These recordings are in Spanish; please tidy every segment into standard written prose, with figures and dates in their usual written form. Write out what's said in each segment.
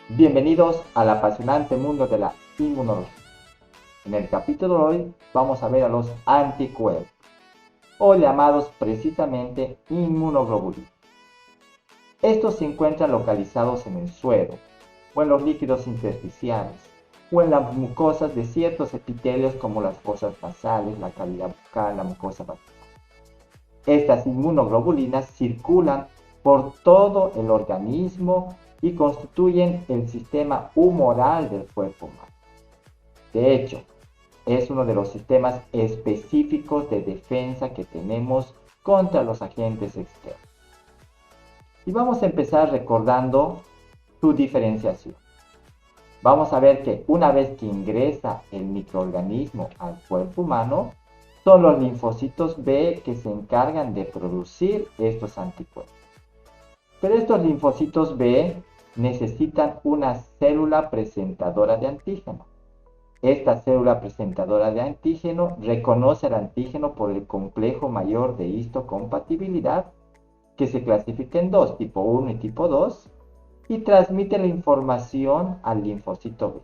Bienvenidos al apasionante mundo de la inmunología. En el capítulo de hoy vamos a ver a los anticuerpos, o llamados precisamente inmunoglobulinas. Estos se encuentran localizados en el suero, o en los líquidos intersticiales, o en las mucosas de ciertos epitelios como las fosas nasales, la cavidad bucal, la mucosa vaginal. Estas inmunoglobulinas circulan por todo el organismo y constituyen el sistema humoral del cuerpo humano. De hecho, es uno de los sistemas específicos de defensa que tenemos contra los agentes externos. Y vamos a empezar recordando su diferenciación. Vamos a ver que una vez que ingresa el microorganismo al cuerpo humano, son los linfocitos B que se encargan de producir estos anticuerpos. Pero estos linfocitos B necesitan una célula presentadora de antígeno. Esta célula presentadora de antígeno reconoce el antígeno por el complejo mayor de histocompatibilidad, que se clasifica en dos, tipo 1 y tipo 2, y transmite la información al linfocito B.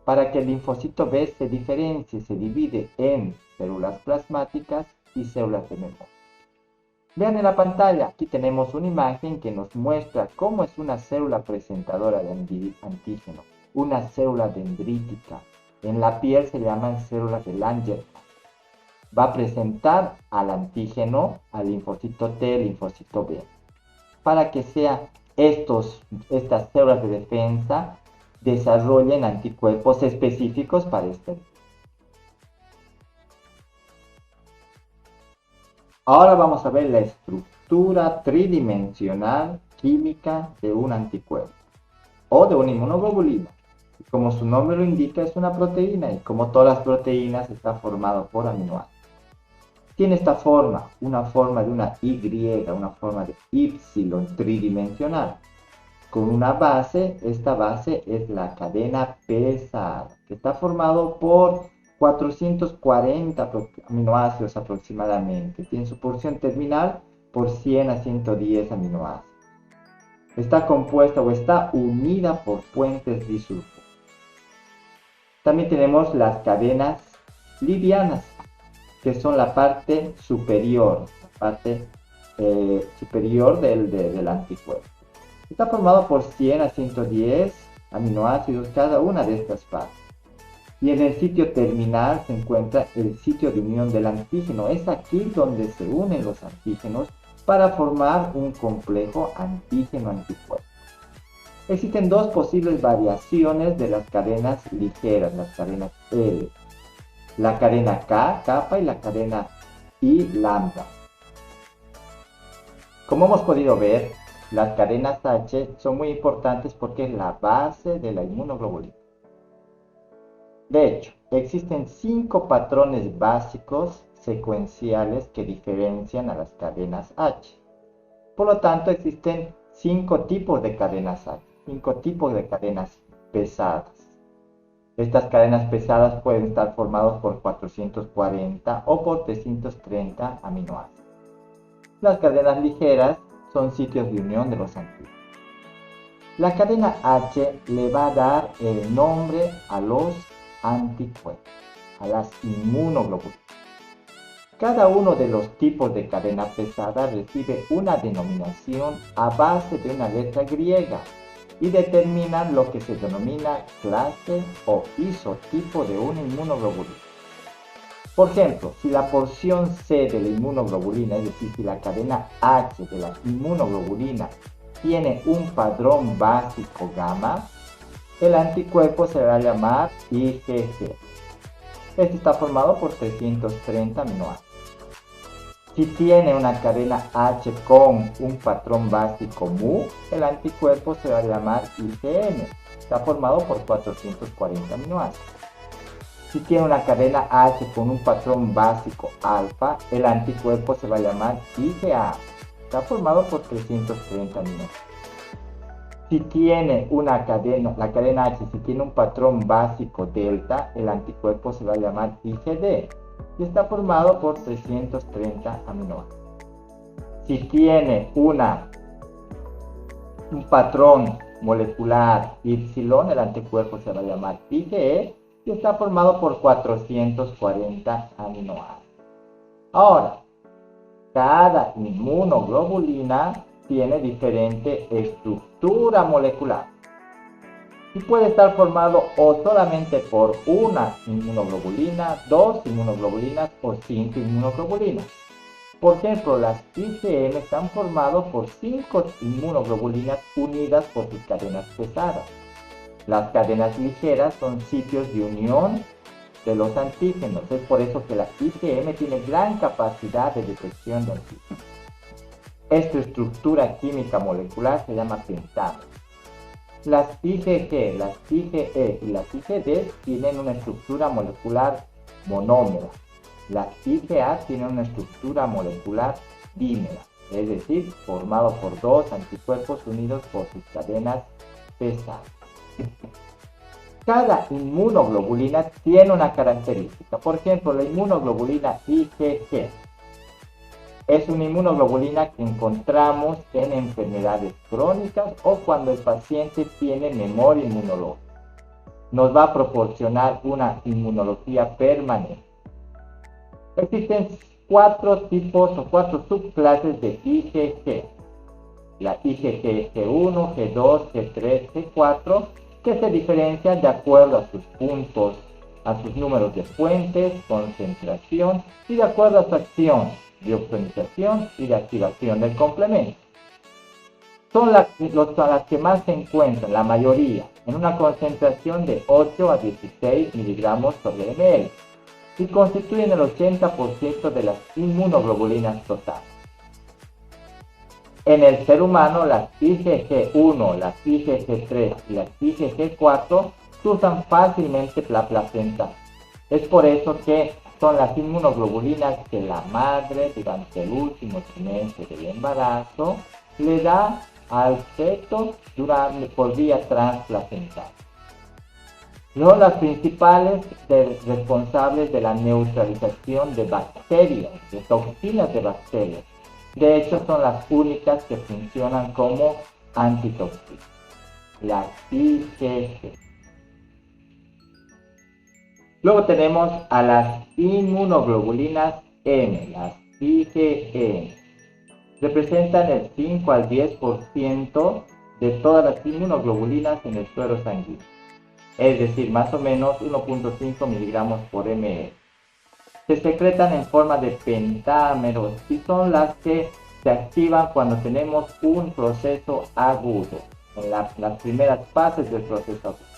Para que el linfocito B se diferencie, se divide en células plasmáticas y células de memoria. Vean en la pantalla, aquí tenemos una imagen que nos muestra cómo es una célula presentadora de antígeno, una célula dendrítica. En la piel se llaman células de Langerhans. Va a presentar al antígeno, al linfocito T, linfocito B, para que estas células de defensa desarrollen anticuerpos específicos para este. Ahora vamos a ver la estructura tridimensional química de un anticuerpo o de una inmunoglobulina. Como su nombre lo indica, es una proteína y como todas las proteínas está formado por aminoácidos. Tiene esta forma, una forma de una Y, una forma de Y tridimensional. Con una base, esta base es la cadena pesada, que está formado por 440 aminoácidos aproximadamente. Tiene su porción terminal por 100 a 110 aminoácidos. Está compuesta o está unida por puentes disulfuro. También tenemos las cadenas livianas, que son la parte superior, del anticuerpo. Está formado por 100 a 110 aminoácidos cada una de estas partes. Y en el sitio terminal se encuentra el sitio de unión del antígeno. Es aquí donde se unen los antígenos para formar un complejo antígeno-anticuerpo. Existen dos posibles variaciones de las cadenas ligeras, las cadenas L. La cadena K, kappa, y la cadena I, lambda. Como hemos podido ver, las cadenas H son muy importantes porque es la base de la inmunoglobulina. De hecho, existen 5 patrones básicos secuenciales que diferencian a las cadenas H. Por lo tanto, existen 5 tipos de cadenas H, 5 tipos de cadenas pesadas. Estas cadenas pesadas pueden estar formadas por 440 o por 330 aminoácidos. Las cadenas ligeras son sitios de unión de los antígenos. La cadena H le va a dar el nombre a los anticuerpos, a las inmunoglobulinas. Cada uno de los tipos de cadena pesada recibe una denominación a base de una letra griega y determina lo que se denomina clase o isotipo de una inmunoglobulina. Por ejemplo, si la porción C de la inmunoglobulina, es decir, si la cadena H de la inmunoglobulina tiene un padrón básico gamma, el anticuerpo se va a llamar IgG. Este está formado por 330 aminoácidos. Si tiene una cadena H con un patrón básico mu, el anticuerpo se va a llamar IgM. Está formado por 440 aminoácidos. Si tiene una cadena H con un patrón básico alfa, el anticuerpo se va a llamar IgA. Está formado por 330 aminoácidos. Si tiene una cadena, la cadena H, si tiene un patrón básico delta, el anticuerpo se va a llamar IgD y está formado por 330 aminoácidos. Si tiene un patrón molecular Y, el anticuerpo se va a llamar IgE y está formado por 440 aminoácidos. Ahora, cada inmunoglobulina tiene diferente estructura molecular y puede estar formado o solamente por una inmunoglobulina, dos inmunoglobulinas o 5 inmunoglobulinas. Por ejemplo, las IgM están formadas por 5 inmunoglobulinas unidas por sus cadenas pesadas. Las cadenas ligeras son sitios de unión de los antígenos. Es por eso que la IgM tiene gran capacidad de detección de antígenos. Esta estructura química molecular se llama pentámero. Las IgG, las IgE y las IgD tienen una estructura molecular monómera. Las IgA tienen una estructura molecular dímera, es decir, formado por dos anticuerpos unidos por sus cadenas pesadas. Cada inmunoglobulina tiene una característica. Por ejemplo, la inmunoglobulina IgG es una inmunoglobulina que encontramos en enfermedades crónicas o cuando el paciente tiene memoria inmunológica. Nos va a proporcionar una inmunología permanente. Existen 4 tipos o 4 subclases de IgG. La IgG G1, G2, G3, G4, que se diferencian de acuerdo a sus puntos, a sus números de fuentes, concentración y de acuerdo a su acción de opsonización y de activación del complemento. Son las que más se encuentran, la mayoría, en una concentración de 8 a 16 miligramos sobre ml y constituyen el 80% de las inmunoglobulinas totales. En el ser humano, las IgG1, las IgG3 y las IgG4 cruzan fácilmente la placenta. Es por eso que son las inmunoglobulinas que la madre durante el último trimestre del embarazo le da al feto por vía transplacental. Son las principales responsables de la neutralización de bacterias, de toxinas de bacterias. De hecho, son las únicas que funcionan como antitoxinas. Las IgG. Luego tenemos a las inmunoglobulinas M, las IgM. Representan el 5 al 10% de todas las inmunoglobulinas en el suero sanguíneo. Es decir, más o menos 1.5 miligramos por ml. Se secretan en forma de pentámeros y son las que se activan cuando tenemos un proceso agudo, en las primeras fases del proceso agudo.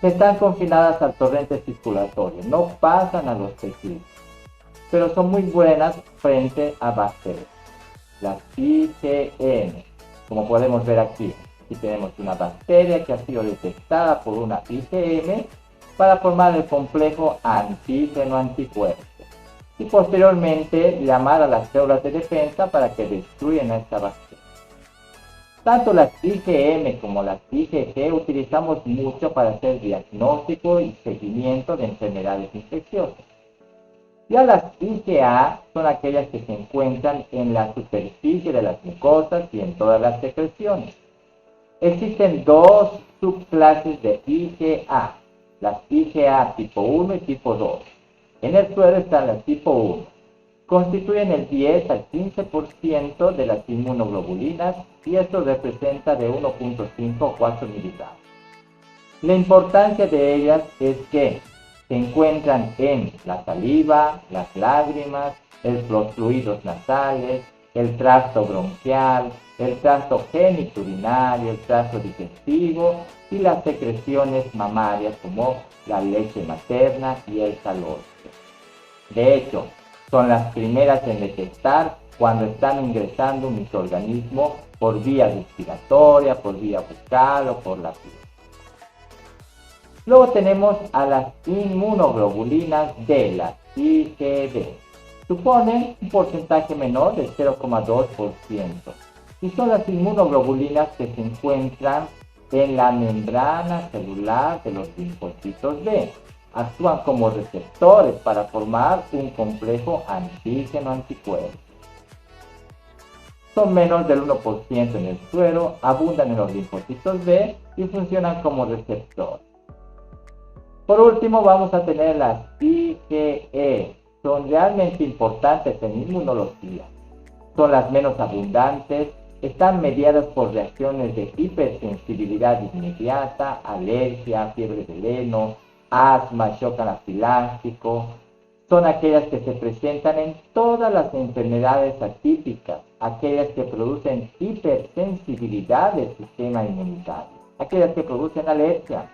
Están confinadas al torrente circulatorio, no pasan a los tejidos, pero son muy buenas frente a bacterias. Las IgM, como podemos ver aquí. Aquí tenemos una bacteria que ha sido detectada por una IgM para formar el complejo antígeno-anticuerpo y posteriormente llamar a las células de defensa para que destruyan a esta bacteria. Tanto las IgM como las IgG utilizamos mucho para hacer diagnóstico y seguimiento de enfermedades infecciosas. Ya las IgA son aquellas que se encuentran en la superficie de las mucosas y en todas las secreciones. Existen dos subclases de IgA, las IgA tipo 1 y tipo 2. En el suero están las tipo 1. Constituyen el 10 al 15% de las inmunoglobulinas y esto representa de 1.5 o 4 miligramos. La importancia de ellas es que se encuentran en la saliva, las lágrimas, los fluidos nasales, el tracto bronquial, el tracto genitourinario, el tracto digestivo y las secreciones mamarias como la leche materna y el calostro. De hecho, son las primeras en detectar cuando están ingresando un microorganismo por vía respiratoria, por vía bucal o por la piel. Luego tenemos a las inmunoglobulinas D, las IgD. Suponen un porcentaje menor del 0,2%. y son las inmunoglobulinas que se encuentran en la membrana celular de los linfocitos B. Actúan como receptores para formar un complejo antígeno-anticuerpo. Son menos del 1% en el suero, abundan en los linfocitos B y funcionan como receptores. Por último, vamos a tener las IgE. Son realmente importantes en inmunología. Son las menos abundantes, están mediadas por reacciones de hipersensibilidad inmediata, alergia, fiebre del heno, asma, shock anafiláctico. Son aquellas que se presentan en todas las enfermedades atípicas, aquellas que producen hipersensibilidad del sistema inmunitario, aquellas que producen alergia.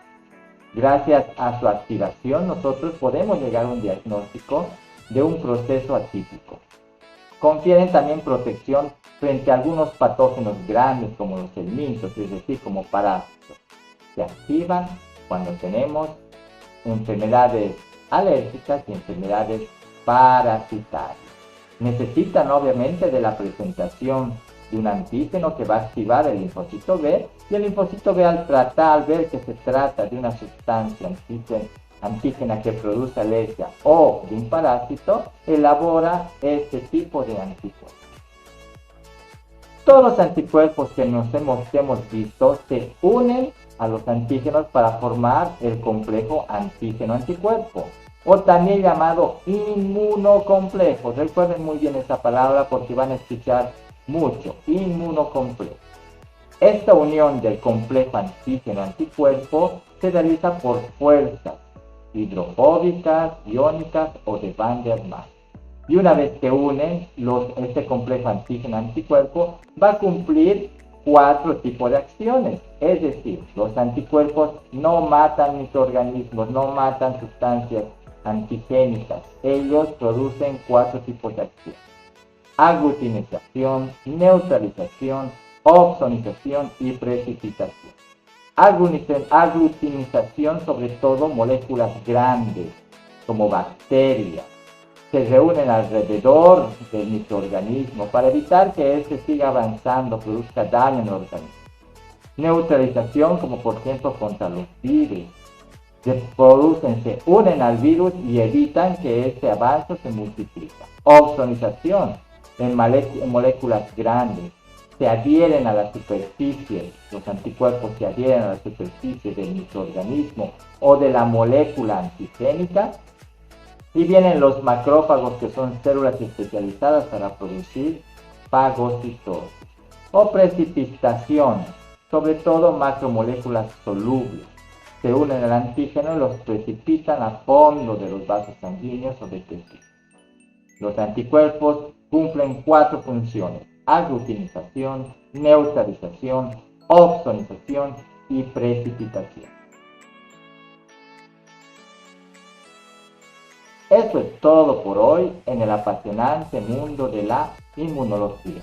Gracias a su activación, nosotros podemos llegar a un diagnóstico de un proceso atípico. Confieren también protección frente a algunos patógenos grandes como los helmintos, es decir, como parásitos. Se activan cuando tenemos enfermedades alérgicas y enfermedades parasitarias. Necesitan obviamente de la presentación de un antígeno que va a activar el linfocito B, y el linfocito B al ver que se trata de una sustancia antígena que produce alergia o de un parásito, elabora este tipo de anticuerpos. Todos los anticuerpos que hemos visto se unen a los antígenos para formar el complejo antígeno-anticuerpo, o también llamado inmunocomplejo. Recuerden muy bien esta palabra porque van a escuchar mucho, inmunocomplejo. Esta unión del complejo antígeno-anticuerpo se realiza por fuerzas hidrofóbicas, iónicas o de Van der Waals. Y una vez que unen este complejo antígeno-anticuerpo, va a cumplir 4 tipos de acciones. Es decir, los anticuerpos no matan microorganismos, no matan sustancias antigénicas. Ellos producen 4 tipos de acciones: aglutinización, neutralización, opsonización y precipitación. Aglutinización, sobre todo moléculas grandes como bacterias, se reúnen alrededor del microorganismo para evitar que éste siga avanzando, produzca daño en el organismo. Neutralización, como por ejemplo contra los virus, se unen al virus y evitan que este avance se multiplique. Opsonización, en moléculas grandes, se adhieren a la superficie, los anticuerpos se adhieren a la superficie del microorganismo o de la molécula antigénica, y vienen los macrófagos, que son células especializadas para producir fagocitosis. O precipitación, sobre todo macromoléculas solubles, se unen al antígeno y los precipitan a fondo de los vasos sanguíneos o de tejidos. Los anticuerpos cumplen 4 funciones: aglutinización, neutralización, opsonización y precipitación. Esto es todo por hoy en el apasionante mundo de la inmunología.